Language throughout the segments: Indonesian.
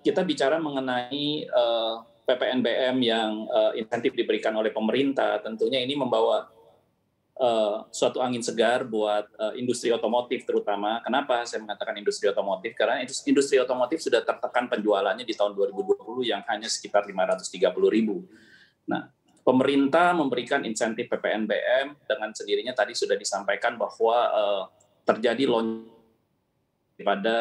Kita bicara mengenai PPNBM yang insentif diberikan oleh pemerintah, tentunya ini membawa suatu angin segar buat industri otomotif terutama. Kenapa saya mengatakan industri otomotif? Karena industri otomotif sudah tertekan penjualannya di tahun 2020 yang hanya sekitar 530.000. Nah, pemerintah memberikan insentif PPNBM dengan sendirinya tadi sudah disampaikan bahwa terjadi lonjakan pada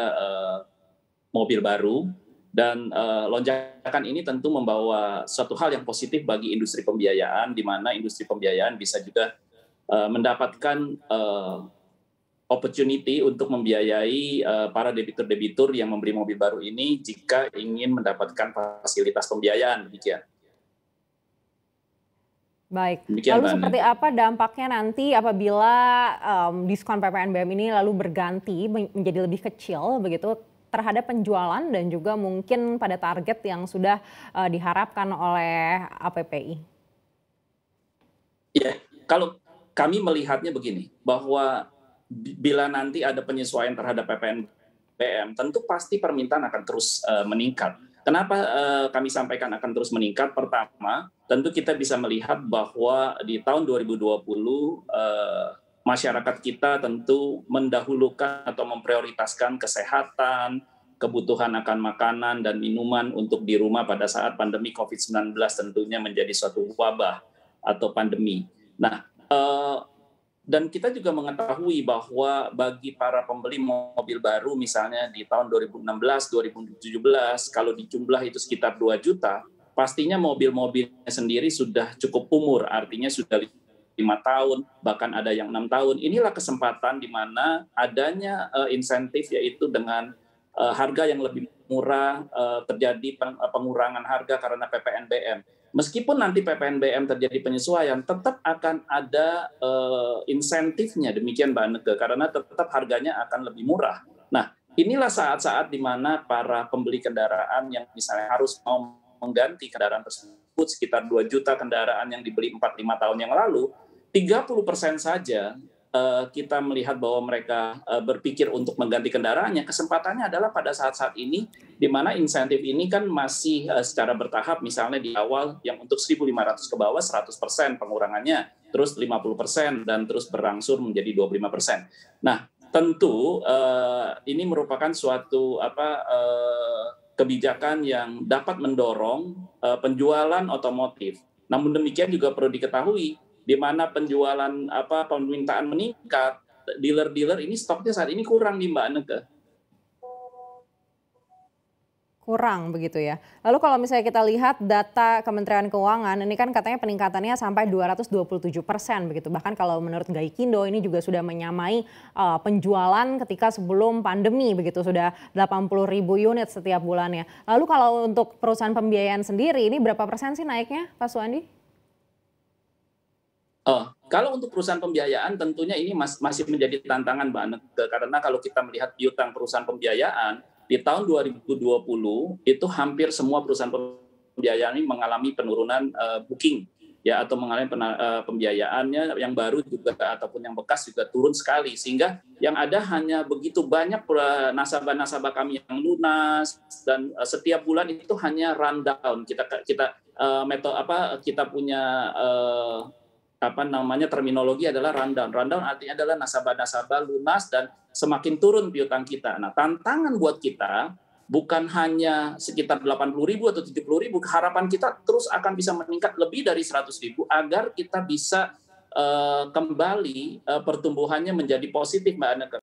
mobil baru, dan lonjakan ini tentu membawa suatu hal yang positif bagi industri pembiayaan, di mana industri pembiayaan bisa juga mendapatkan opportunity untuk membiayai para debitur-debitur yang membeli mobil baru ini jika ingin mendapatkan fasilitas pembiayaan, demikian. Baik, Demikian, lalu Mbak seperti Nanda. apa dampaknya nanti apabila diskon PPNBM ini lalu berganti menjadi lebih kecil begitu terhadap penjualan dan juga mungkin pada target yang sudah diharapkan oleh APPI? Ya, kalau kami melihatnya begini, bahwa bila nanti ada penyesuaian terhadap PPNBM, tentu pasti permintaan akan terus meningkat. Kenapa kami sampaikan akan terus meningkat? Pertama, tentu kita bisa melihat bahwa di tahun 2020 masyarakat kita tentu mendahulukan atau memprioritaskan kesehatan, kebutuhan akan makanan dan minuman untuk di rumah pada saat pandemi COVID-19 tentunya menjadi suatu wabah atau pandemi. Nah, dan kita juga mengetahui bahwa bagi para pembeli mobil baru misalnya di tahun 2016, 2017, kalau dijumlah itu sekitar 2 juta, pastinya mobil-mobilnya sendiri sudah cukup umur, artinya sudah 5 tahun, bahkan ada yang 6 tahun. Inilah kesempatan di mana adanya insentif, yaitu dengan harga yang lebih murah, terjadi pengurangan harga karena PPNBM. Meskipun nanti PPNBM terjadi penyesuaian, tetap akan ada insentifnya, demikian Mbak Neke, karena tetap harganya akan lebih murah. Nah, inilah saat-saat di mana para pembeli kendaraan yang misalnya harus mau mengganti kendaraan tersebut, sekitar 2 juta kendaraan yang dibeli 4-5 tahun yang lalu, 30% saja kita melihat bahwa mereka berpikir untuk mengganti kendaraannya. Kesempatannya adalah pada saat-saat ini, di mana insentif ini kan masih secara bertahap, misalnya di awal yang untuk 1.500 ke bawah 100% pengurangannya, terus 50% dan terus berangsur menjadi 25%. Nah, tentu ini merupakan suatu kebijakan yang dapat mendorong penjualan otomotif. Namun demikian juga perlu diketahui, di mana penjualan permintaan meningkat, dealer-dealer ini stoknya saat ini kurang nih Mbak Neke. Kurang begitu ya. Lalu kalau misalnya kita lihat data Kementerian Keuangan, ini kan katanya peningkatannya sampai 227% begitu. Bahkan kalau menurut Gaikindo ini juga sudah menyamai penjualan ketika sebelum pandemi begitu, sudah 80.000 unit setiap bulannya. Lalu kalau untuk perusahaan pembiayaan sendiri ini berapa persen sih naiknya, Pak Suandi? Kalau untuk perusahaan pembiayaan tentunya ini masih menjadi tantangan Mbak Neke, karena kalau kita melihat piutang perusahaan pembiayaan di tahun 2020 itu hampir semua perusahaan pembiayaan ini mengalami penurunan booking ya, atau mengalami pembiayaannya yang baru juga ataupun yang bekas juga turun sekali, sehingga yang ada hanya begitu banyak nasabah-nasabah kami yang lunas, dan setiap bulan itu hanya rundown. Kita punya terminologi adalah rundown. Rundown artinya adalah nasabah-nasabah lunas dan semakin turun piutang kita. Nah, tantangan buat kita bukan hanya sekitar 80.000 atau 70.000, harapan kita terus akan bisa meningkat lebih dari 100.000 agar kita bisa kembali pertumbuhannya menjadi positif, Mbak Aneka.